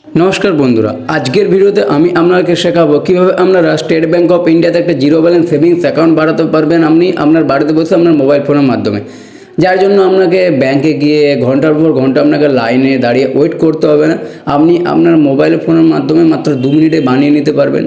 নমস্কার বন্ধুরা, আজকের ভিডিওতে আমি আপনাকে শেখাবো কিভাবে আপনারা স্টেট ব্যাংক অফ ইন্ডিয়াতে একটা জিরো ব্যালেন্স সেভিংস অ্যাকাউন্ট বাড়াতে পারবেন আপনি আপনার বাড়িতে বসে আপনার মোবাইল ফোনের মাধ্যমে। যার জন্য আপনাকে ব্যাংকে গিয়ে ঘন্টার পর ঘন্টা আপনাকে লাইনে দাঁড়িয়ে ওয়েট করতে হবে না। আপনি আপনার মোবাইল ফোনের মাধ্যমে মাত্র 2 মিনিটে বানিয়ে নিতে পারবেন।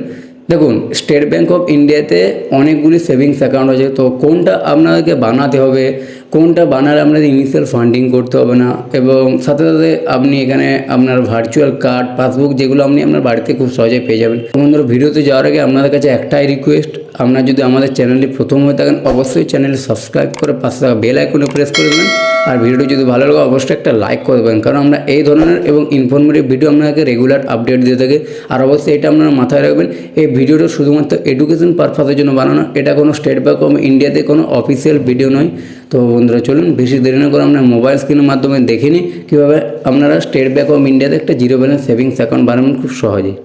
দেখুন, স্টেট ব্যাংক অফ ইন্ডিয়াতে অনেকগুলি সেভিংস অ্যাকাউন্ট আছে, তো কোনটা আপনাদেরকে বানাতে হবে, কোনটা বানালে আপনাদের ইনিশিয়াল ফান্ডিং করতে হবে না, এবং সাথে সাথে আপনি এখানে আপনার ভার্চুয়াল কার্ড, পাসবুক যেগুলো আপনি আপনার বাড়িতে খুব সহজে পেয়ে যাবেন। বন্ধুরা, ভিডিওতে যাওয়ার আগে আপনাদের কাছে একটাই রিকোয়েস্ট, আপনারা যদি আমাদের চ্যানেলটি প্রথম হয়ে থাকেন অবশ্যই চ্যানেলটি সাবস্ক্রাইব করে পাশে থাকা বেল আইকনে প্রেস করে দেবেন। আর ভিডিওটি যদি ভালো লাগে অবশ্যই একটা লাইক করে দেবেন, কারণ আমরা এই ধরনের এবং ইনফরমেটিভ ভিডিও আপনাকে রেগুলার আপডেট দিয়ে থাকি। আর অবশ্যই এটা আপনারা মাথায় রাখবেন, এই ভিডিওটা শুধুমাত্র এডুকেশন পারপাসের জন্য বানানো, এটা কোনো স্টেট ব্যাংক অফ ইন্ডিয়াতে কোনো অফিসিয়াল ভিডিও নয়। তো বন্ধুরা চলুন, বেশি দেরি না করে আমরা মোবাইল স্ক্রিনের মাধ্যমে দেখে নিই কীভাবে আপনারা স্টেট ব্যাংক অফ ইন্ডিয়াতে একটা জিরো ব্যালেন্স সেভিংস অ্যাকাউন্ট বানাবেন খুব সহজেই।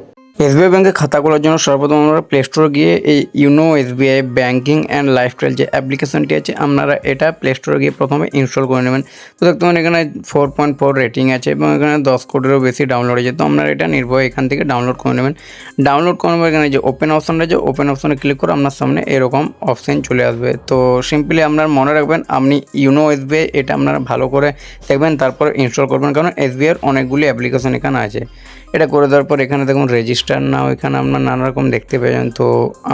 এসবিআই ব্যাংকে খাতা খোলার জন্য সর্বপ্রথম আমরা প্লে স্টোরে গিয়ে এই YONO SBI banking and lifestyle যে অ্যাপ্লিকেশনটি আছে আপনারা এটা প্লে স্টোরে গিয়ে প্রথমে ইনস্টল করে নেবেন। তো দেখতে পাবেন এখানে 4.4 রেটিং আছে এবং এখানে 10 কোটিরও বেশি ডাউনলোড আছে। তো আপনারা এটা নির্ভয়ে এখান থেকে ডাউনলোড করে নেবেন। ডাউনলোড করার পর এখানে যে ওপেন অপশন আছে, ওপেন অপশনে ক্লিক করে আপনার সামনে এরকম অপশান চলে আসবে। তো সিম্পলি আপনার মনে রাখবেন আপনি ইউনো এসবিআই এটা আপনারা ভালো করে দেখবেন, তারপর ইনস্টল করবেন, কারণ এসবিআইয়ের অনেকগুলি অ্যাপ্লিকেশন এখানে আছে। এটা করে দেওয়ার পর এখানে দেখুন রেজিস্টার নাও, এখানে আপনার নানা রকম দেখতে পেয়েছেন। তো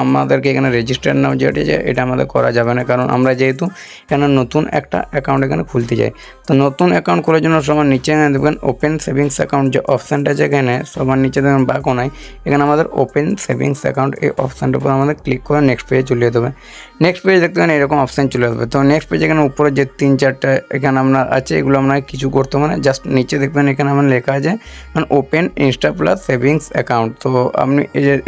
আমাদেরকে এখানে রেজিস্টার নাও যেটা যে এটা আমাদের করা যাবে না, কারণ আমরা যেহেতু এখানে নতুন একটা অ্যাকাউন্ট এখানে খুলতে চাই। তো নতুন অ্যাকাউন্ট খোলার জন্য সবার নিচে এখানে দেখবেন ওপেন সেভিংস অ্যাকাউন্ট যে অপশানটা আছে, এখানে সবার নিচে দেখবেন বা কোনায় এখানে আমাদের ওপেন সেভিংস অ্যাকাউন্ট এই অপশানটার উপর আমাদের ক্লিক করে নেক্সট পেজে চলে যেতে হবে। নেক্সট পেজ দেখতে পাবেন এরকম অপশান চলে আসবে। তো নেক্সট পেজ এখানে উপরে যে 3-4টা এখানে আপনার আছে, এগুলো আপনার কিছু করতে হবে না, জাস্ট নিচে দেখবেন এখানে আমার লেখা আছে open Insta plus savings account. তো আপনি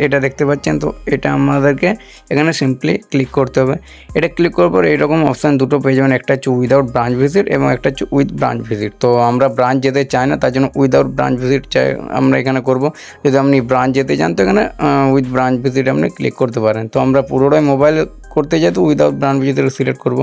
এটা দেখতে পাচ্ছেন, তো এটা আমাদেরকে এখানে সিম্পলি ক্লিক করতে হবে। এটা ক্লিক করার পর এরকম অপশান দুটো পেয়ে যাবেন, একটা হচ্ছে উইদাউট ব্রাঞ্চ ভিজিট এবং একটা হচ্ছে উইথ ব্রাঞ্চ ভিজিট। তো আমরা ব্রাঞ্চ যেতে চাই না, তার জন্য উইদাউট ব্রাঞ্চ ভিজিট চাই আমরা এখানে করব। যদি আপনি ব্রাঞ্চ যেতে চান তো এখানে উইথ ব্রাঞ্চ ভিজিট আপনি ক্লিক করতে পারেন। তো আমরা পুরোটাই মোবাইল করতে যাই তো উইদাউট ব্রাঞ্চ ভিজিট সিলেক্ট করব।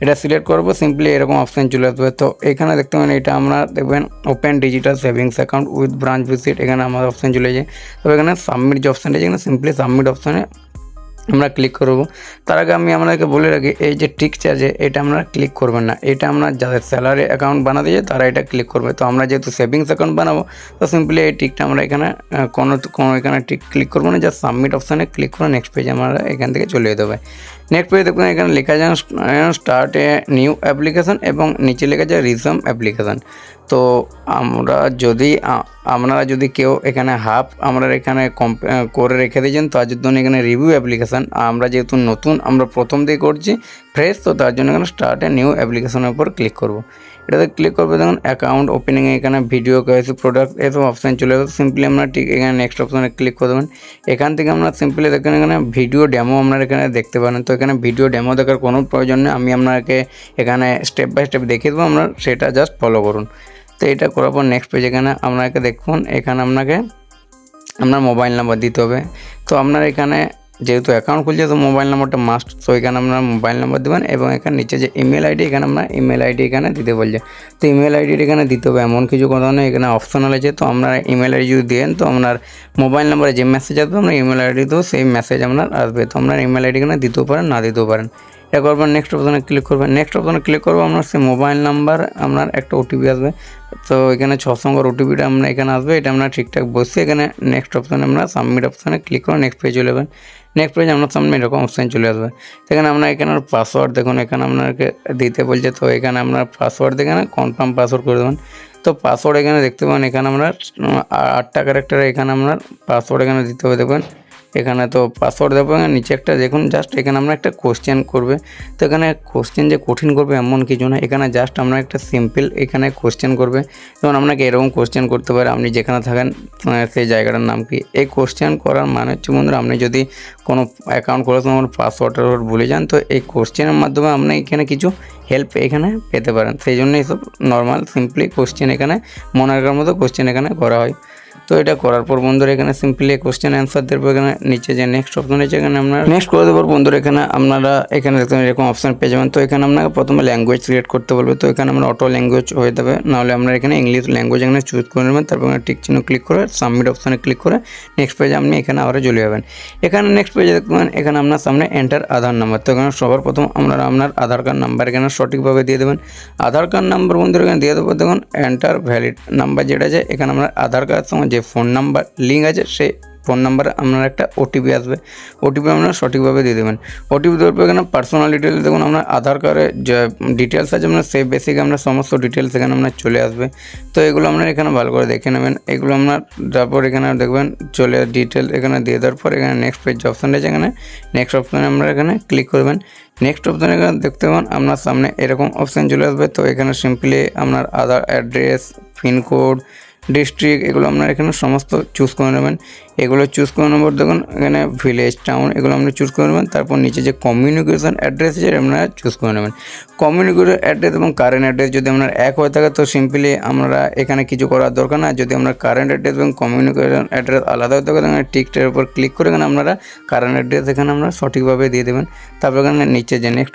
এটা সিলেক্ট করবো, সিম্পলি এরকম অপশান চলে আসবে। তো এখানে দেখতে পাবেন এটা আমরা দেখবেন open digital savings account with branch visit, এখানে আমার অপশান চলে যায়। তবে এখানে সাবমিট যে অপশানটা আছে, এখানে সিম্পলি সাবমিট অপশানে আমরা ক্লিক করব। তার আগে আমি আপনাদেরকে বলে রাখি, এই যে টিক চার্জে এটা আপনারা ক্লিক করবেন না, এটা আমরা যাদের স্যালারি অ্যাকাউন্ট বানাতে চাই তারা এটা ক্লিক করবে। তো আমরা যেহেতু সেভিংস অ্যাকাউন্ট বানাবো, তো সিম্পলি এই টিকটা আমরা এখানে কোনো এখানে টিক ক্লিক করবো না, জাস্ট সাবমিট অপশানে ক্লিক করে নেক্সট পেজে আমরা এখান থেকে চলে যেতে হবে। নেক্সট পেজে দেখবেন এখানে লেখা যায় স্টার্ট এ নিউ অ্যাপ্লিকেশান এবং নিচে লেখা যায় রিজম অ্যাপ্লিকেশান। তো আপনারা যদি কেউ এখানে আমরা এখানে করে রেখে দিয়েছেন, তার জন্য এখানে রিভিউ অ্যাপ্লিকেশান, আমরা যেহেতু নতুন আমরা প্রথম দিয়ে করছি ফ্রেশ, তো তার জন্য এখানে স্টার্ট এ নিউ অ্যাপ্লিকেশনের উপর ক্লিক করব। এটাতে ক্লিক করবে, দেখুন অ্যাকাউন্ট ওপেনিংয়ে এখানে ভিডিও কেওয়াইসি প্রোডাক্ট এসব অপশান চলে যাবে। সিম্পলি আমরা ঠিক এখানে নেক্সট অপশানে ক্লিক করে দেবেন। এখান থেকে আমরা সিম্পলি দেখেন এখানে ভিডিও ডেমো আপনারা এখানে দেখতে পারেন। তো এখানে ভিডিও ডেমো দেখার কোনো প্রয়োজন নেই, আমি আপনাকে এখানে স্টেপ বাই স্টেপ দেখিয়ে দেবো, আপনারা সেটা জাস্ট ফলো করুন। তো এটা করার পর নেক্সট পেজ এখানে আপনাকে দেখুন, এখানে আপনাকে আপনার মোবাইল নাম্বার দিতে হবে। তো আপনার এখানে যেহেতু অ্যাকাউন্ট খুলছে তো মোবাইল নাম্বারটা মাস্ট, তো এখানে আপনার মোবাইল নাম্বার দেবেন এবং এখানে নিচে যে ইমেল আইডি এখানে আপনার ইমেল আইডি এখানে দিতে বলছে। তো ইমেল আইডি এখানে দিতে হবে, এমন কিছু কথা নেই, এখানে অপশনাল আছে। তো আপনার ইমেল আইডি যদি দেন তো আপনার মোবাইল নাম্বারে যে মেসেজ আসবে আপনার ইমেল আইডিতেও সেই মেসেজ আপনার আসবে। তো আপনার ইমেল আইডি এখানে দিতেও পারেন, না দিতেও পারেন। এটা করবেন, নেক্সট অপশানে ক্লিক করবেন। নেক্সট অপশানে ক্লিক করবো, আপনার সেই মোবাইল নাম্বার আপনার একটা ওটিপি আসবে। তো এখানে 6 সংখ্যার ওটিপিটা আপনার এখানে আসবে, এটা আপনার ঠিকঠাক বসে এখানে নেক্সট অপশানে আমরা সাবমিট অপশানে ক্লিক করে নেক্সট পেজ চলে যাবেন। নেক্সট পেজ আপনার সামনে এরকম অপশান চলে আসবে। সেখানে আপনার এখানে পাসওয়ার্ড দেখুন এখানে আপনাকে দিতে বলছে। তো এখানে আপনার পাসওয়ার্ড এখানে কনফার্ম পাসওয়ার্ড করে দেবেন। তো পাসওয়ার্ড এখানে দেখতে পাবেন, এখানে আমরা 8টা ক্যারেক্টারে এখানে আপনার পাসওয়ার্ড এখানে দিতে হবে। দেখবেন এখানে তো পাসওয়ার্ড দেবো, নিচে একটা দেখুন জাস্ট এখানে আমরা একটা কোশ্চেন করবে। তো এখানে কোশ্চেন যে কঠিন করবে এমন কিছু না, এখানে জাস্ট আমরা একটা সিম্পল এখানে কোশ্চেন করবে। যেমন আপনাকে এরকম কোশ্চেন করতে পারে, আপনি যেখানে থাকেন সেই জায়গাটার নাম কি। এই কোশ্চেন করার মানে হচ্ছে বন্ধুরা, আপনি যদি কোনো অ্যাকাউন্ট খোলার সময় পাসওয়ার্ডটা ভুলে যান, তো এই কোশ্চেনের মাধ্যমে আপনি এখানে কিছু হেল্প এখানে পেতে পারেন। সেই জন্য এইসব নর্মাল সিম্পলি কোশ্চেন এখানে মনে রাখার মতো কোশ্চেন এখানে করা হয়। তো এটা করার পর বন্ধুরা এখানে সিম্পলি কোশ্চেন অ্যান্সার দেবো। এখানে নিচে যে নেক্সট অপশন আছে এখানে আমরা নেক্সট করে দেবো বন্ধুরা। এখানে আপনারা এখানে দেখতে এরকম অপশন পেয়ে যাবেন। তো এখানে আপনাকে প্রথমে ল্যাঙ্গুয়েজ সিলেক্ট করতে বলবে। তো এখানে আমরা অটো ল্যাঙ্গুয়েজ হয়ে যাবে, নাহলে আমরা এখানে ইংলিশ ল্যাঙ্গুয়েজ এখানে চুজ করে নেবেন। তারপর এখানে টিক চিহ্ন ক্লিক করে সাবমিট অপশানে ক্লিক করে নেক্সট পেজে আপনি এখানে আবার চলে যাবেন। এখানে নেক্সট পেজে দেখবেন এখানে আপনার সামনে এন্টার আধার নাম্বার। তো এখানে সবার প্রথম আপনারা আপনার আধার কার্ড নাম্বার এখানে সঠিকভাবে দিয়ে দেবেন। আধার কার্ড নাম্বার বন্ধুরা এখানে দিয়ে দেবো। দেখুন এন্টার ভ্যালিড নাম্বার যেটা আছে এখানে আমরা আধার কার্ড সঙ্গে যে ফোন নাম্বার লিঙ্ক আছে সেই ফোন নাম্বারে আপনার একটা ওটিপি আসবে। ওটিপি আপনারা সঠিকভাবে দিয়ে দেবেন। ওটিপি দেওয়ার পর এখানে পার্সোনাল ডিটেলস দেখুন আপনার আধার কার্ডের যে ডিটেলস আছে আপনার সেই বেসিক আপনার সমস্ত ডিটেলস এখানে আপনার চলে আসবে। তো এগুলো আপনার এখানে ভালো করে দেখে নেবেন। এগুলো আপনার তারপর এখানে দেখবেন চলে ডিটেলস এখানে দিয়ে দেওয়ার পর এখানে নেক্সট পেজ অপশান রয়েছে, এখানে নেক্সট অপশানে আপনারা এখানে ক্লিক করবেন। নেক্সট অপশানে এখানে দেখতে পাবেন আপনার সামনে এরকম অপশান চলে আসবে। তো এখানে সিম্পলি আপনার আধার অ্যাড্রেস, পিনকোড, ডিস্ট্রিক্ট এগুলো আপনার এখানে সমস্ত চুজ করে নেবেন। এগুলো চুজ করে নেবার দেখুন এখানে ভিলেজ, টাউন এগুলো আপনি চুজ করে নেবেন। তারপর নিচে যে কমিউনিকেশন অ্যাড্রেস আছে আপনারা চুজ করে নেবেন। কমিউনিকেশন অ্যাড্রেস এবং কারেন্ট অ্যাড্রেস যদি আপনার এক হয়ে থাকে তো সিম্পলি আমরা এখানে কিছু করার দরকার না। যদি আমরা কারেন্ট অ্যাড্রেস এবং কমিউনিকেশন অ্যাড্রেস আলাদা হয়ে থাকে তাহলে টিকটার উপর ক্লিক করে এখানে আপনারা কারেন্ট অ্যাড্রেস এখানে আমরা সঠিকভাবে দিয়ে দেবেন। তারপর এখানে নিচে যে নেক্সট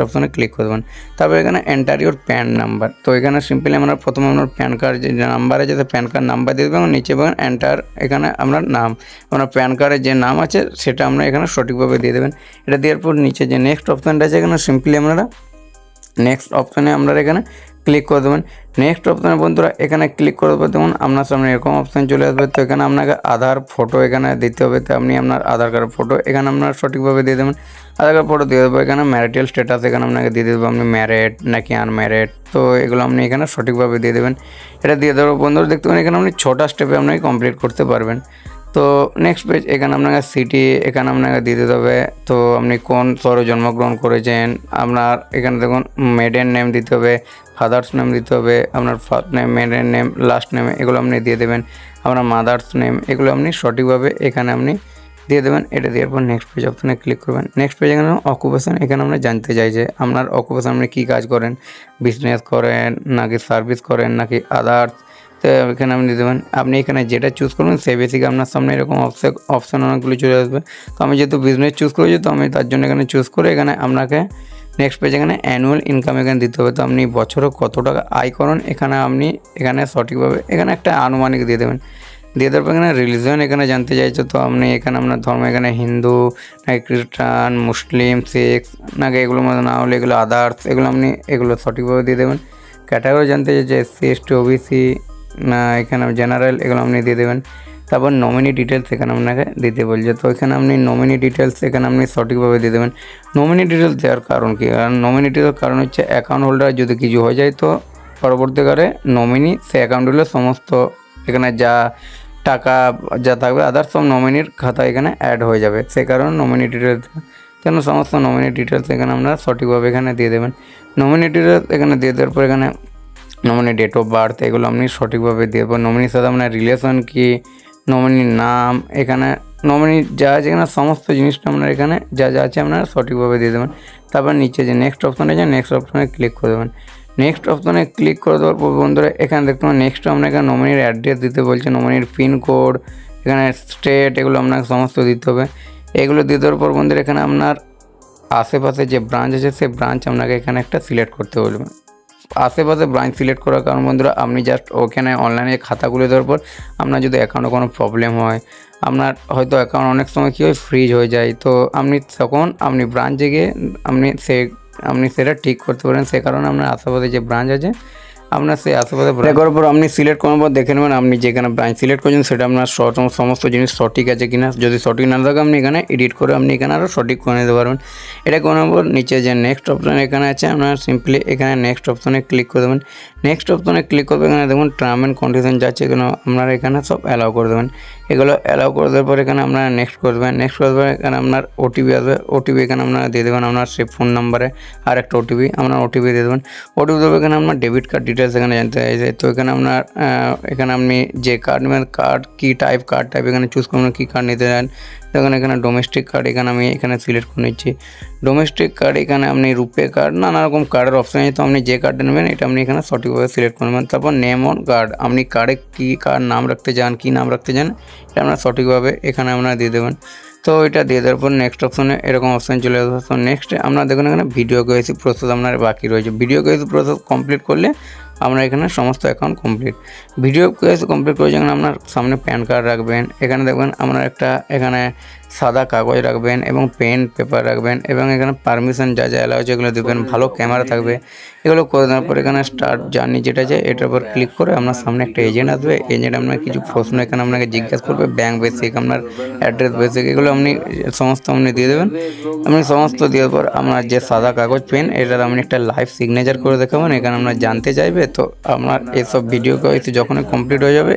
অপশানে ক্লিক করে দেবেন। তারপর এখানে এন্টার ইউর প্যান নাম্বার। তো এখানে সিম্পলি আমরা প্রথমে আপনার প্যান কার্ড যে নাম্বার আছে সেই প্যান কার্ড নাম্বার দিয়ে দেবেন এবং নিচে পাবেন এন্টার এখানে আপনার নাম, আপনার প্যান কার্ডের যে নাম আছে সেটা আমরা এখানে সঠিকভাবে দিয়ে দেবেন। এটা দেওয়ার পর নিচে যে নেক্সট অপশানটা আছে এখানে সিম্পলি আপনারা নেক্সট অপশানে আপনারা এখানে ক্লিক করে দেবেন। নেক্সট অপশানে বন্ধুরা এখানে ক্লিক করে দেবেন, দেখুন আপনার সামনে এরকম অপশান চলে আসবে। তো এখানে আপনাকে আধার ফটো এখানে দিতে হবে। তো আপনি আপনার আধার কার্ড ফটো এখানে আপনারা সঠিকভাবে দিয়ে দেবেন। আধার কার্ড ফটো দিয়ে দেবো। এখানে ম্যারিটাল স্ট্যাটাস এখানে আপনাকে দিয়ে দেবো, আপনি ম্যারিড নাকি আনম্যারিড, তো এগুলো আপনি এখানে সঠিকভাবে দিয়ে দেবেন। এটা দিয়ে দেবো বন্ধুরা দেখতে পাবেন এখানে আপনি 6টা স্টেপে আপনাকে কমপ্লিট করতে পারবেন। তো নেক্সট পেজ এখানে আপনাকে সিটি এখানে আপনাকে দিয়ে দিতে হবে। তো আপনি কোন শহরে জন্মগ্রহণ করেছেন, আপনার এখানে দেখুন মেডেন নেম দিতে হবে, ফাদার্স নেম দিতে হবে, আপনার first name, maiden name, last name এগুলো আপনি দিয়ে দেবেন। আপনার মাদার্স নেম এগুলো আপনি সঠিকভাবে এখানে আপনি দিয়ে দেবেন। এটা দেওয়ার পর নেক্সট পেজ অপশানে ক্লিক করবেন। নেক্সট পেজ এখানে অকুপেশন এখানে আমরা জানতে চাই যে আপনার অকুপেশন আপনি কী কাজ করেন, বিজনেস করেন নাকি সার্ভিস করেন নাকি আদার্স, তো এখানে আপনি দেবেন। আপনি এখানে যেটা চুজ করবেন সেই বেসিকে আপনার সামনে এরকম অপশান অনেকগুলো চলে আসবে। তো আমি যেহেতু বিজনেস চুজ করেছি তো আমি তার জন্য এখানে চুজ করে এখানে আপনাকে নেক্সট পেজ এখানে অ্যানুয়াল ইনকাম এখানে দিতে হবে। তো আপনি বছরে কত টাকা আয় করেন এখানে আপনি এখানে সঠিকভাবে এখানে একটা আনুমানিক দিয়ে দেবেন। দিয়ে দেওয়ার পর এখানে রিলিজন এখানে জানতে চাইছে। তো আপনি এখানে আপনার ধর্ম এখানে হিন্দু নাকি খ্রিস্টান, মুসলিম, শিখ নাকি এগুলোর মধ্যে না হলে এগুলো আদার্স এগুলো আপনি এগুলো সঠিকভাবে দিয়ে দেবেন। ক্যাটাগরি জানতে চাইছে এসসি, এসটি, ওবিসি না এখানে জেনারেল এগুলো আপনি দিয়ে দেবেন। তারপর নমিনি ডিটেলস এখানে আপনাকে দিতে বলছে। তো এখানে আপনি নমিনি ডিটেলস এখানে আপনি সঠিকভাবে দিয়ে দেবেন। নমিনি ডিটেলস দেওয়ার কারণ কী, কারণ নমিনি ডিটেলস কারণ হচ্ছে অ্যাকাউন্ট হোল্ডার যদি কিছু হয়ে যায় তো পরবর্তীকালে নমিনি সে অ্যাকাউন্টগুলো সমস্ত এখানে যা টাকা যা থাকবে আদার্স সব নমিনির খাতা এখানে অ্যাড হয়ে যাবে, সে কারণে নমিনি ডিটেলস যেন সমস্ত নমিনি ডিটেলস এখানে আপনারা সঠিকভাবে এখানে দিয়ে দেবেন। নমিনি ডিটেলস এখানে দিয়ে দেওয়ার পর এখানে নমিনি ডেট অফ বার্থ এগুলো আপনি সঠিকভাবে দিয়ে দেবেন। নমিনির সাথে আপনার রিলেশন কি, নমিনির নাম এখানে নমিনি যা আছে এখানে সমস্ত জিনিসটা আপনার এখানে যা যা আছে আপনারা সঠিকভাবে দিয়ে দেবেন। তারপর নিচে যে নেক্সট অপশান আছে নেক্সট অপশানে ক্লিক করে দেবেন। নেক্সট অপশানে ক্লিক করে দেওয়ার পর বন্ধুরা এখানে দেখতে পাবেন নেক্সট আপনাকে নমিনির অ্যাড্রেস দিতে বলছে, নমিনির পিনকোড এখানে স্টেট এগুলো আপনাকে সমস্ত দিতে হবে। এগুলো দিয়ে দেওয়ার পর বন্ধুরা এখানে আপনার আশেপাশে যে ব্রাঞ্চ আছে সেই ব্রাঞ্চ আপনাকে এখানে একটা সিলেক্ট করতে বলবে। আশেপাশে ব্রাঞ্চ সিলেক্ট করার কারণ বন্ধুরা আপনি জাস্ট ওখানে অনলাইনে খাতা খুলে দেওয়ার পর আপনার যদি অ্যাকাউন্টে কোনো প্রবলেম হয়, আপনার হয়তো অ্যাকাউন্ট অনেক সময় কী হয় ফ্রিজ হয়ে যায়, তো আপনি তখন আপনি ব্রাঞ্চে গিয়ে আপনি সেটা ঠিক করতে পারেন। সে কারণে আপনার আশেপাশে যে ব্রাঞ্চ আছে আপনার সেই আশেপাশে করার পর আপনি সিলেক্ট করার পর দেখে নেবেন আপনি যেখানে ব্রাঞ্চ সিলেক্ট করছেন সেটা আপনার সমস্ত জিনিস সঠিক আছে কিনা। যদি সঠিক না থাকে আপনি এখানে এডিট করে আপনি এখানে আরও সঠিক করে নিতে পারবেন। এটা করার পর নিচে যে নেক্সট অপশান এখানে আছে আপনার সিম্পলি এখানে নেক্সট অপশানে ক্লিক করে দেবেন। নেক্সট অপশানে ক্লিক করবে এখানে দেখুন টার্ম অ্যান্ড কন্ডিশন যাচ্ছে এগুলো আপনারা এখানে সব অ্যালাউ করে দেবেন। এগুলো অ্যালাউ করে দেওয়ার পর এখানে আপনারা নেক্সট করবেন। নেক্সট করবেন এখানে আপনার ওটিপি আসবে, ওটিপি এখানে আপনারা দিয়ে দেবেন আপনার সেই ফোন নাম্বারে আর একটা ওটিপি আপনার ওটিপি দিয়ে দেবেন। ওটিপি দেবে এখানে আপনার ডেবিট কার্ড ডিটেলস ডিটেলস এখানে জানতে চাইছে। তো এখানে আপনার এখানে আপনি যে কার্ড নেবেন, কার্ড টাইপ এখানে চুজ করুন কী কার্ড নিতে চান। দেখুন এখানে ডোমেস্টিক কার্ড আমি এখানে সিলেক্ট করে নিচ্ছি। ডোমেস্টিক কার্ড এখানে আপনি রুপে কার্ড নানা রকম কার্ডের অপশান আছে। তো আপনি যে কার্ডটা নেবেন এটা আপনি এখানে সঠিকভাবে সিলেক্ট করবেন। তারপর নেম অন কার্ড, আপনি কার্ডে কী কার্ড নাম রাখতে চান, এটা আপনারা সঠিকভাবে এখানে আপনারা দিয়ে দেবেন। তো এটা দিয়ে দেওয়ার পর নেক্সট অপশনে এরকম অপশান চলে আসবে। তো নেক্সটে আপনারা দেখুন এখানে ভিডিও কেওয়াইসি প্রসেস আপনার বাকি রয়েছে। ভিডিও কেওয়াইসি প্রসেস কমপ্লিট করলে আপনার এখানে সমস্ত account complete. Video KYC complete করে যখন আপনার সামনে প্যান কার্ড রাখবেন, এখানে দেখবেন আপনার একটা এখানে সাদা কাগজ রাখবেন এবং পেন পেপার রাখবেন এবং এখানে পারমিশন যা অ্যালাউ আছে এগুলো দেবেন। ভালো ক্যামেরা থাকবে, এগুলো করে দেওয়ার পর এখানে স্টার্ট জার্নি যেটা আছে এটার উপর ক্লিক করে আপনার সামনে একটা এজেন্ট আসবে। এজেন্ট আপনার কিছু প্রশ্ন এখানে আপনাকে জিজ্ঞাসা করবে, ব্যাংক বেসিক, আপনার অ্যাড্রেস বেসিক, এগুলো আপনি সমস্ত দিয়ে দেবেন। আপনি সমস্ত দেওয়ার পর আপনার যে সাদা কাগজ পেন এটার আপনি একটা লাইভ সিগনেচার করে দেখাবেন। এখানে আপনার জানতে চাইবে। তো আপনার এসব ভিডিও কেওয়াইসি যখনই কমপ্লিট হয়ে যাবে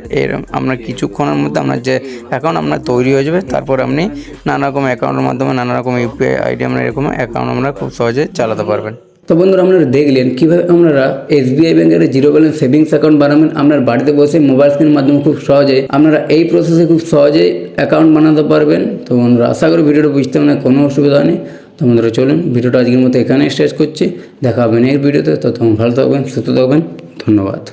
আপনার কিছুক্ষণের মধ্যে আপনার যে অ্যাকাউন্ট আপনার তৈরি হয়ে যাবে। তারপর আপনি নানা রকম অ্যাকাউন্টের মাধ্যমে নানা রকম ইউপিআই আইডি আপনার এরকম অ্যাকাউন্ট আপনারা খুব সহজে চালাতে পারবেন। তো বন্ধুরা আপনারা দেখলেন কীভাবে আপনারা এসবিআই ব্যাংকের জিরো ব্যালেন্স সেভিংস অ্যাকাউন্ট বানাবেন। আপনার বাড়িতে বসে মোবাইল স্ক্রিনের মাধ্যমে খুব সহজে আপনারা এই প্রসেসে খুব সহজেই অ্যাকাউন্ট বানাতে পারবেন। তো বন্ধুরা আশা করি ভিডিওটা বুঝতে মানে কোনো অসুবিধা নেই। তো বন্ধুরা চলুন ভিডিওটা আজকের মতো এখানেই শেষ করছি। দেখা হবে নেক্সট ভিডিওতে। তো তখন ভালো থাকবেন, সুস্থ থাকবেন। ধন্যবাদ।